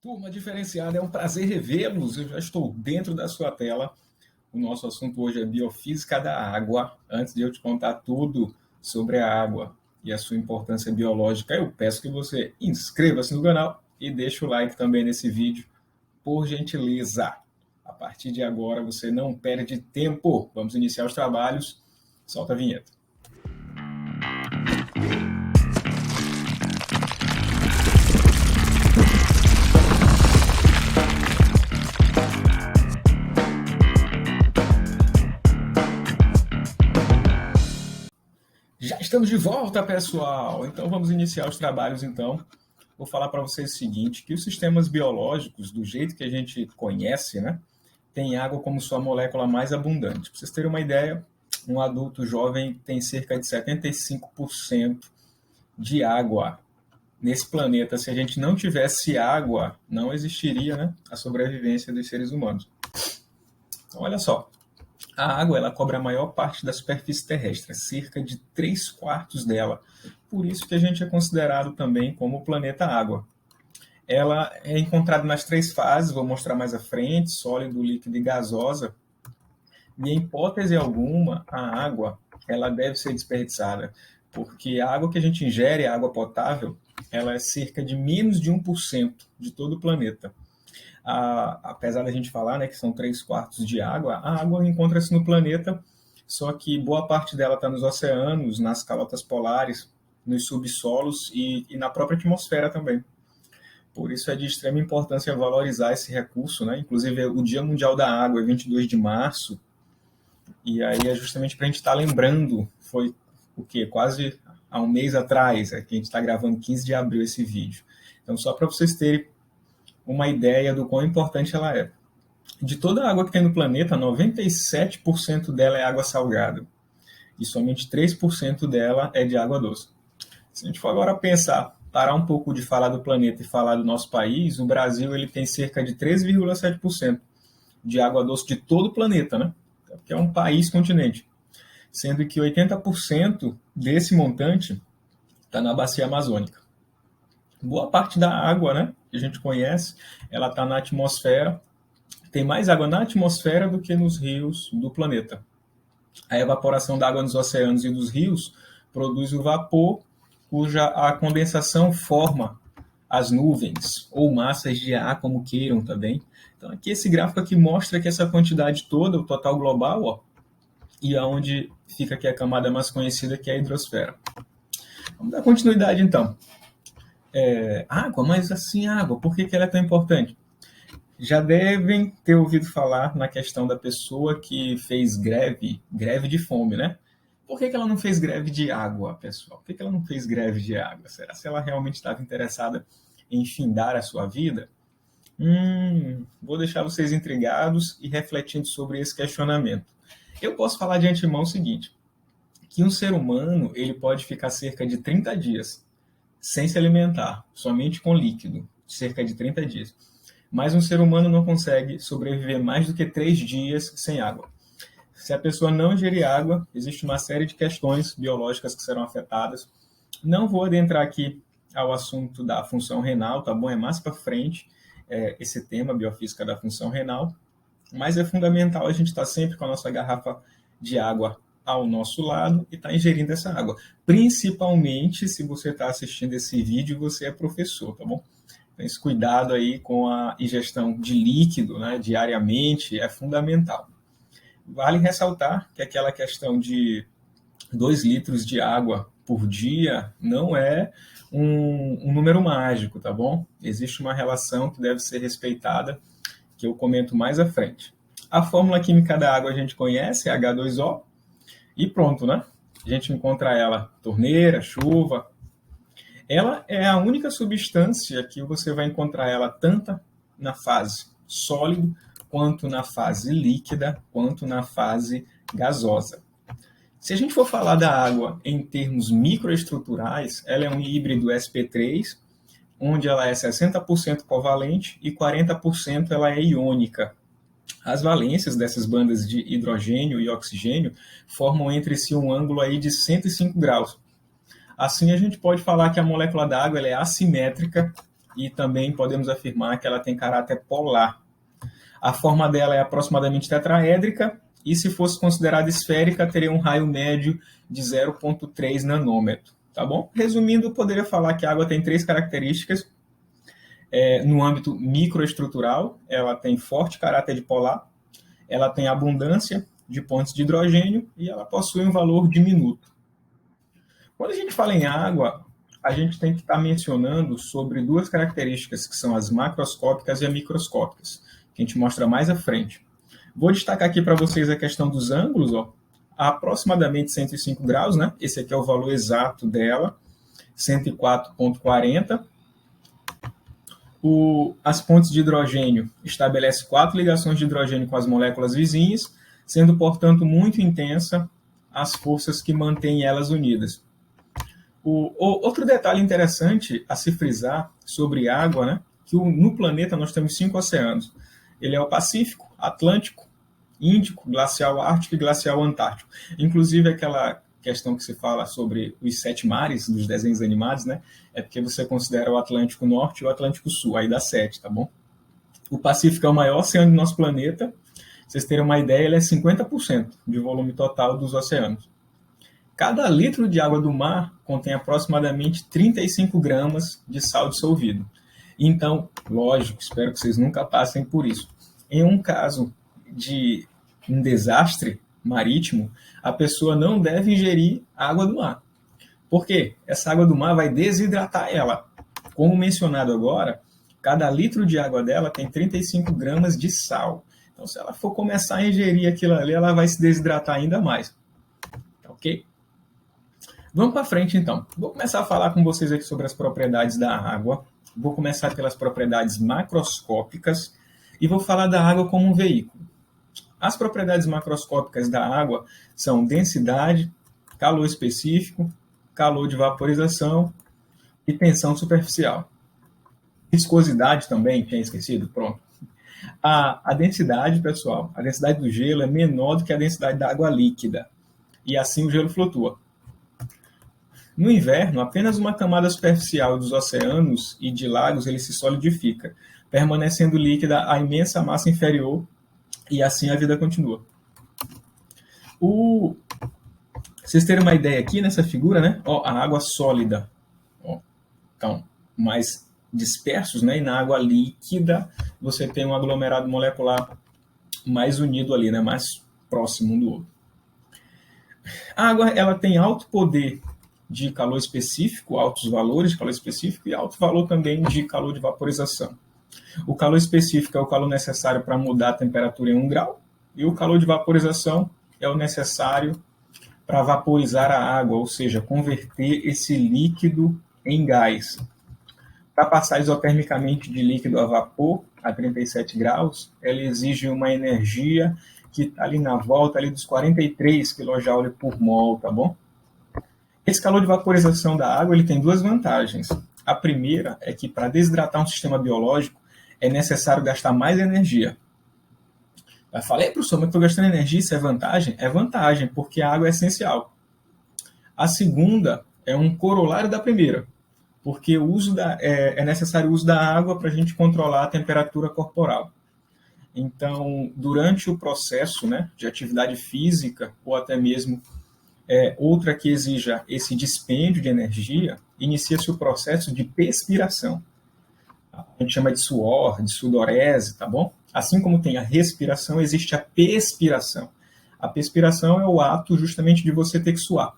Turma diferenciada, é um prazer revê-los. Eu já estou dentro da sua tela. O nosso assunto hoje é biofísica da água. Antes de eu te contar tudo sobre a água e a sua importância biológica, eu peço que você inscreva-se no canal e deixe o like também nesse vídeo, por gentileza. A partir de agora você não perde tempo. Vamos iniciar os trabalhos. Solta a vinheta. Já estamos de volta, pessoal! Então vamos iniciar os trabalhos, então. Vou falar para vocês o seguinte, que os sistemas biológicos, do jeito que a gente conhece, né, tem água como sua molécula mais abundante. Para vocês terem uma ideia, um adulto jovem tem cerca de 75% de água nesse planeta. Se a gente não tivesse água, não existiria, né, a sobrevivência dos seres humanos. Então, olha só. A água ela cobre a maior parte da superfície terrestre, cerca de 3/4 dela. Por isso que a gente é considerado também como o planeta água. Ela é encontrada nas 3 fases, vou mostrar mais à frente, sólido, líquido e gasosa. E em hipótese alguma, a água ela deve ser desperdiçada, porque a água que a gente ingere, a água potável, ela é cerca de menos de 1% de todo o planeta. Apesar da gente falar, né, que são 3/4 de água, a água encontra-se no planeta, só que boa parte dela está nos oceanos, nas calotas polares, nos subsolos e na própria atmosfera também. Por isso é de extrema importância valorizar esse recurso, né? Inclusive o Dia Mundial da Água é 22 de março, e aí é justamente para a gente estar lembrando, foi o quê? Quase há um mês atrás, que a gente está gravando 15 de abril esse vídeo. Então só para vocês terem uma ideia do quão importante ela é. De toda a água que tem no planeta, 97% dela é água salgada. E somente 3% dela é de água doce. Se a gente for agora pensar, parar um pouco de falar do planeta e falar do nosso país, o Brasil ele tem cerca de 3,7% de água doce de todo o planeta, né? Porque é um país-continente. Sendo que 80% desse montante está na bacia amazônica. Boa parte da água, né, que a gente conhece, ela está na atmosfera. Tem mais água na atmosfera do que nos rios do planeta. A evaporação da água nos oceanos e dos rios produz o vapor, cuja a condensação forma as nuvens, ou massas de ar, como queiram também. Então, aqui esse gráfico aqui mostra que essa quantidade toda, o total global, ó, e aonde fica aqui a camada mais conhecida, que é a hidrosfera. Vamos dar continuidade, então. Água, mas assim, água, por que ela é tão importante? Já devem ter ouvido falar na questão da pessoa que fez greve de fome, né? Por que ela não fez greve de água, pessoal? Por que ela não fez greve de água? Será que ela realmente estava interessada em findar a sua vida? Vou deixar vocês intrigados e refletindo sobre esse questionamento. Eu posso falar de antemão o seguinte, que um ser humano ele pode ficar cerca de 30 dias sem se alimentar, somente com líquido, cerca de 30 dias. Mas um ser humano não consegue sobreviver mais do que 3 dias sem água. Se a pessoa não ingerir água, existe uma série de questões biológicas que serão afetadas. Não vou adentrar aqui ao assunto da função renal, tá bom? É mais para frente esse tema, biofísica da função renal. Mas é fundamental a gente estar sempre com a nossa garrafa de água ao nosso lado e está ingerindo essa água. Principalmente se você está assistindo esse vídeo e você é professor, tá bom? Então, esse cuidado aí com a ingestão de líquido, né, diariamente é fundamental. Vale ressaltar que aquela questão de 2 litros de água por dia não é um número mágico, tá bom? Existe uma relação que deve ser respeitada, que eu comento mais à frente. A fórmula química da água a gente conhece, H2O, e pronto, né? A gente encontra ela torneira, chuva. Ela é a única substância que você vai encontrar ela tanto na fase sólido, quanto na fase líquida, quanto na fase gasosa. Se a gente for falar da água em termos microestruturais, ela é um híbrido sp3, onde ela é 60% covalente e 40% ela é iônica. As valências dessas bandas de hidrogênio e oxigênio formam entre si um ângulo aí de 105 graus. Assim, a gente pode falar que a molécula d'água ela é assimétrica e também podemos afirmar que ela tem caráter polar. A forma dela é aproximadamente tetraédrica, e se fosse considerada esférica, teria um raio médio de 0,3 nanômetro. Tá bom? Resumindo, eu poderia falar que a água tem 3 características. No âmbito microestrutural, ela tem forte caráter de polar, ela tem abundância de pontos de hidrogênio e ela possui um valor diminuto. Quando a gente fala em água, a gente tem que estar mencionando sobre 2 características, que são as macroscópicas e as microscópicas, que a gente mostra mais à frente. Vou destacar aqui para vocês a questão dos ângulos, ó, a aproximadamente 105 graus, né? Esse aqui é o valor exato dela, 104,40. As pontes de hidrogênio estabelece 4 ligações de hidrogênio com as moléculas vizinhas, sendo, portanto, muito intensa as forças que mantêm elas unidas. Outro detalhe interessante a se frisar sobre água, né, que no planeta nós temos 5 oceanos. Ele é o Pacífico, Atlântico, Índico, Glacial Ártico e Glacial Antártico. Inclusive, aquela questão que se fala sobre os 7 mares dos desenhos animados, né, é porque você considera o Atlântico Norte e o Atlântico Sul, aí dá 7, tá bom? O Pacífico é o maior oceano do nosso planeta. Pra vocês terem uma ideia, ele é 50% de volume total dos oceanos. Cada litro de água do mar contém aproximadamente 35 gramas de sal dissolvido. Então, lógico, espero que vocês nunca passem por isso. Em um caso de um desastre marítimo, a pessoa não deve ingerir água do mar. Por quê? Essa água do mar vai desidratar ela. Como mencionado agora, cada litro de água dela tem 35 gramas de sal. Então, se ela for começar a ingerir aquilo ali, ela vai se desidratar ainda mais. Ok? Vamos para frente, então. Vou começar a falar com vocês aqui sobre as propriedades da água. Vou começar pelas propriedades macroscópicas e vou falar da água como um veículo. As propriedades macroscópicas da água são densidade, calor específico, calor de vaporização e tensão superficial. Viscosidade também, tinha esquecido, pronto. A densidade, pessoal, a densidade do gelo é menor do que a densidade da água líquida, e assim o gelo flutua. No inverno, apenas uma camada superficial dos oceanos e de lagos ele se solidifica, permanecendo líquida a imensa massa inferior, e assim a vida continua. Vocês terem uma ideia aqui nessa figura, né? Ó, a água sólida. Ó, então, mais dispersos, né? E na água líquida você tem um aglomerado molecular mais unido ali, né? Mais próximo um do outro. A água ela tem alto poder de calor específico, altos valores de calor específico e alto valor também de calor de vaporização. O calor específico é o calor necessário para mudar a temperatura em 1 grau, e o calor de vaporização é o necessário para vaporizar a água, ou seja, converter esse líquido em gás. Para passar isotermicamente de líquido a vapor a 37 graus, ela exige uma energia que está ali na volta ali dos 43 kJ por mol, tá bom? Esse calor de vaporização da água ele tem 2 vantagens. A primeira é que para desidratar um sistema biológico é necessário gastar mais energia. Eu falei, professor, mas estou gastando energia, isso é vantagem? É vantagem, porque a água é essencial. A segunda é um corolário da primeira, porque é necessário o uso da água para a gente controlar a temperatura corporal. Então, durante o processo, né, de atividade física, ou até mesmo outra que exija esse dispêndio de energia, inicia-se o processo de perspiração. A gente chama de suor, de sudorese, tá bom? Assim como tem a respiração, existe a perspiração. A perspiração é o ato justamente de você ter que suar.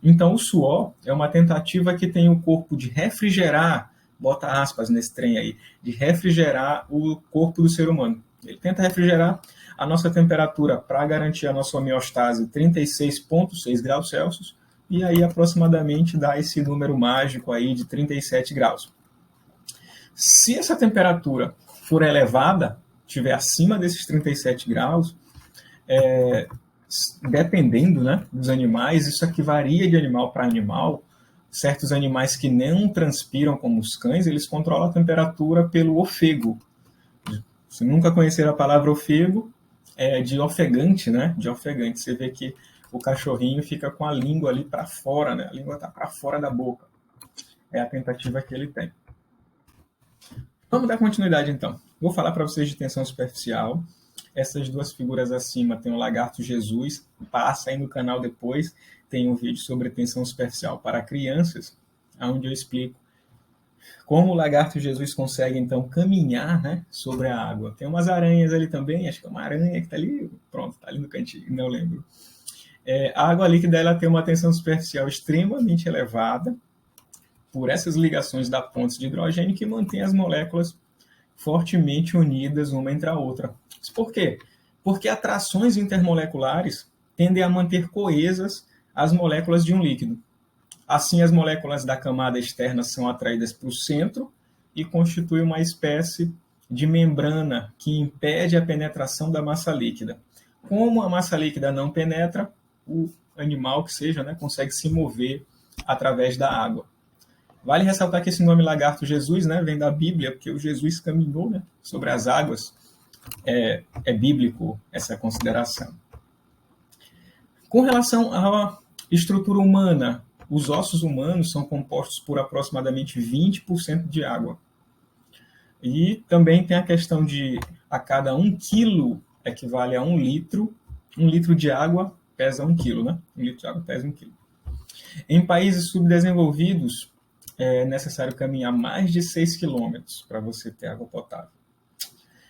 Então, o suor é uma tentativa que tem o corpo de refrigerar, bota aspas nesse trem aí, de refrigerar o corpo do ser humano. Ele tenta refrigerar a nossa temperatura para garantir a nossa homeostase 36,6 graus Celsius, e aí aproximadamente dá esse número mágico aí de 37 graus. Se essa temperatura for elevada, estiver acima desses 37 graus, dependendo, né, dos animais, isso aqui varia de animal para animal. Certos animais que não transpiram, como os cães, eles controlam a temperatura pelo ofego. Se nunca conheceram a palavra ofego, é de ofegante, né? De ofegante. Você vê que o cachorrinho fica com a língua ali para fora, né? A língua está para fora da boca. É a tentativa que ele tem. Vamos dar continuidade, então. Vou falar para vocês de tensão superficial. Essas duas figuras acima tem o lagarto Jesus. Passa aí no canal depois. Tem um vídeo sobre tensão superficial para crianças, onde eu explico como o lagarto Jesus consegue, então, caminhar, né, sobre a água. Tem umas aranhas ali também, acho que é uma aranha que está ali, pronto, está ali no cantinho, não lembro. A água líquida ela tem uma tensão superficial extremamente elevada por essas ligações da pontes de hidrogênio que mantém as moléculas fortemente unidas uma entre a outra. Por quê? Porque atrações intermoleculares tendem a manter coesas as moléculas de um líquido. Assim, as moléculas da camada externa são atraídas para o centro e constituem uma espécie de membrana que impede a penetração da massa líquida. Como a massa líquida não penetra, o animal que seja, né, consegue se mover através da água. Vale ressaltar que esse nome lagarto Jesus, né, vem da Bíblia, porque o Jesus caminhou, né, sobre as águas. É bíblico essa consideração. Com relação à estrutura humana, os ossos humanos são compostos por aproximadamente 20% de água. E também tem a questão de a cada 1 quilo equivale a 1 litro. 1 litro de água pesa 1 quilo, né? 1 litro de água pesa 1 quilo. Em países subdesenvolvidos, é necessário caminhar mais de 6 quilômetros para você ter água potável.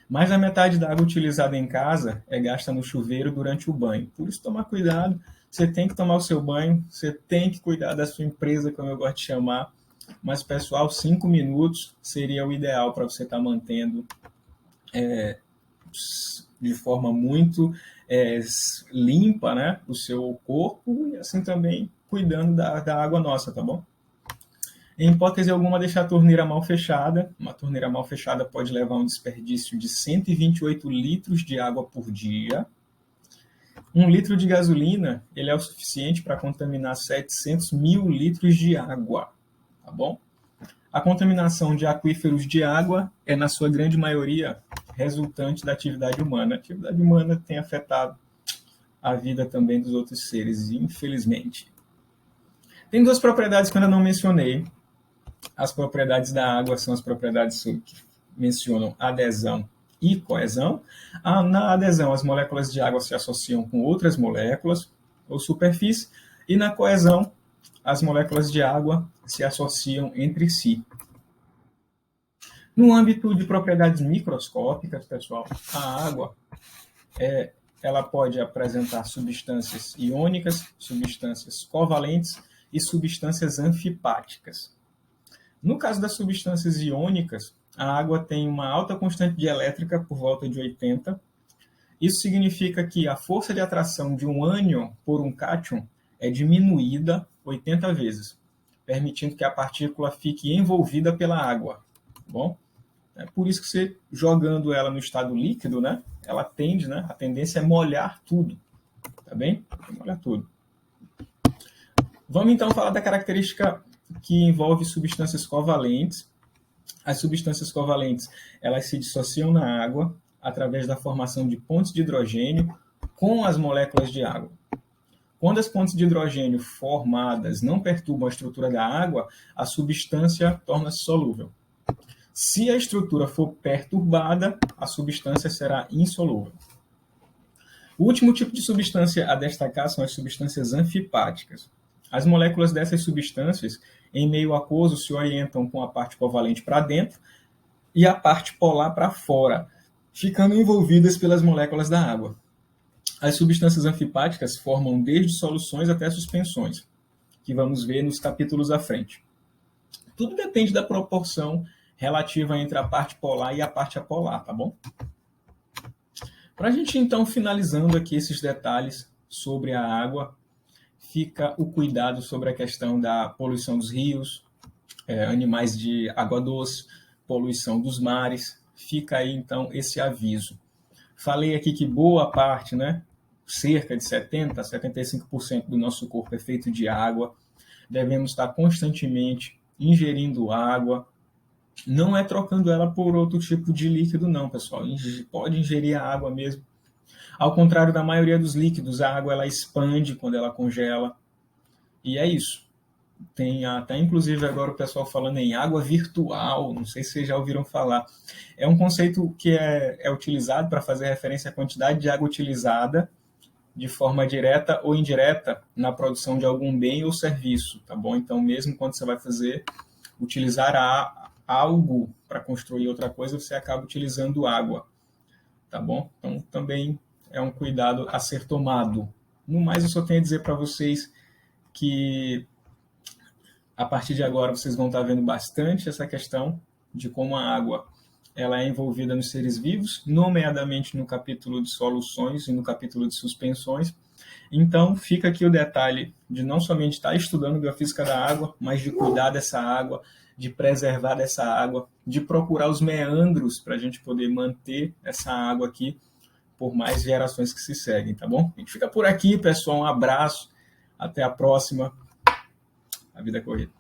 Mais da metade da água utilizada em casa é gasta no chuveiro durante o banho. Por isso, tomar cuidado. Você tem que tomar o seu banho, você tem que cuidar da sua empresa, como eu gosto de chamar. Mas, pessoal, 5 minutos seria o ideal para você estar mantendo de forma muito limpa, né, o seu corpo e assim também cuidando da água nossa, tá bom? Em hipótese alguma, deixar a torneira mal fechada. Uma torneira mal fechada pode levar a um desperdício de 128 litros de água por dia. 1 litro de gasolina ele é o suficiente para contaminar 700 mil litros de água. Tá bom? A contaminação de aquíferos de água é, na sua grande maioria, resultante da atividade humana. A atividade humana tem afetado a vida também dos outros seres, infelizmente. Tem 2 propriedades que eu ainda não mencionei. As propriedades da água são as propriedades que mencionam adesão e coesão. Na adesão, as moléculas de água se associam com outras moléculas ou superfície, e na coesão, as moléculas de água se associam entre si. No âmbito de propriedades microscópicas, pessoal, a água ela pode apresentar substâncias iônicas, substâncias covalentes e substâncias anfipáticas. No caso das substâncias iônicas, a água tem uma alta constante de elétrica, por volta de 80. Isso significa que a força de atração de um ânion por um cátion é diminuída 80 vezes, permitindo que a partícula fique envolvida pela água. Tá bom? É por isso que você, jogando ela no estado líquido, né, ela tende, né, a tendência é molhar tudo. Tá bem? Molhar tudo. Vamos então falar da característica que envolve substâncias covalentes. As substâncias covalentes, elas se dissociam na água através da formação de pontes de hidrogênio com as moléculas de água. Quando as pontes de hidrogênio formadas não perturbam a estrutura da água, a substância torna-se solúvel. Se a estrutura for perturbada, a substância será insolúvel. O último tipo de substância a destacar são as substâncias anfipáticas. As moléculas dessas substâncias, em meio aquoso, se orientam com a parte covalente para dentro e a parte polar para fora, ficando envolvidas pelas moléculas da água. As substâncias anfipáticas formam desde soluções até suspensões, que vamos ver nos capítulos à frente. Tudo depende da proporção relativa entre a parte polar e a parte apolar, tá bom? Para a gente, então, finalizando aqui esses detalhes sobre a água, fica o cuidado sobre a questão da poluição dos rios, animais de água doce, poluição dos mares. Fica aí, então, esse aviso. Falei aqui que boa parte, né, cerca de 70% a 75% do nosso corpo é feito de água. Devemos estar constantemente ingerindo água. Não é trocando ela por outro tipo de líquido, não, pessoal. Pode ingerir a água mesmo. Ao contrário da maioria dos líquidos, a água ela expande quando ela congela. E é isso. Tem até, inclusive, agora o pessoal falando em água virtual, não sei se vocês já ouviram falar. É um conceito que é utilizado para fazer referência à quantidade de água utilizada de forma direta ou indireta na produção de algum bem ou serviço, tá bom? Então, mesmo quando você vai utilizar algo para construir outra coisa, você acaba utilizando água, tá bom? Então, também é um cuidado a ser tomado. No mais, eu só tenho a dizer para vocês que a partir de agora vocês vão estar vendo bastante essa questão de como a água ela é envolvida nos seres vivos, nomeadamente no capítulo de soluções e no capítulo de suspensões. Então, fica aqui o detalhe de não somente estar estudando biofísica da água, mas de cuidar dessa água, de preservar dessa água, de procurar os meandros para a gente poder manter essa água aqui por mais gerações que se seguem, tá bom? A gente fica por aqui, pessoal. Um abraço. Até a próxima. A vida é corrida.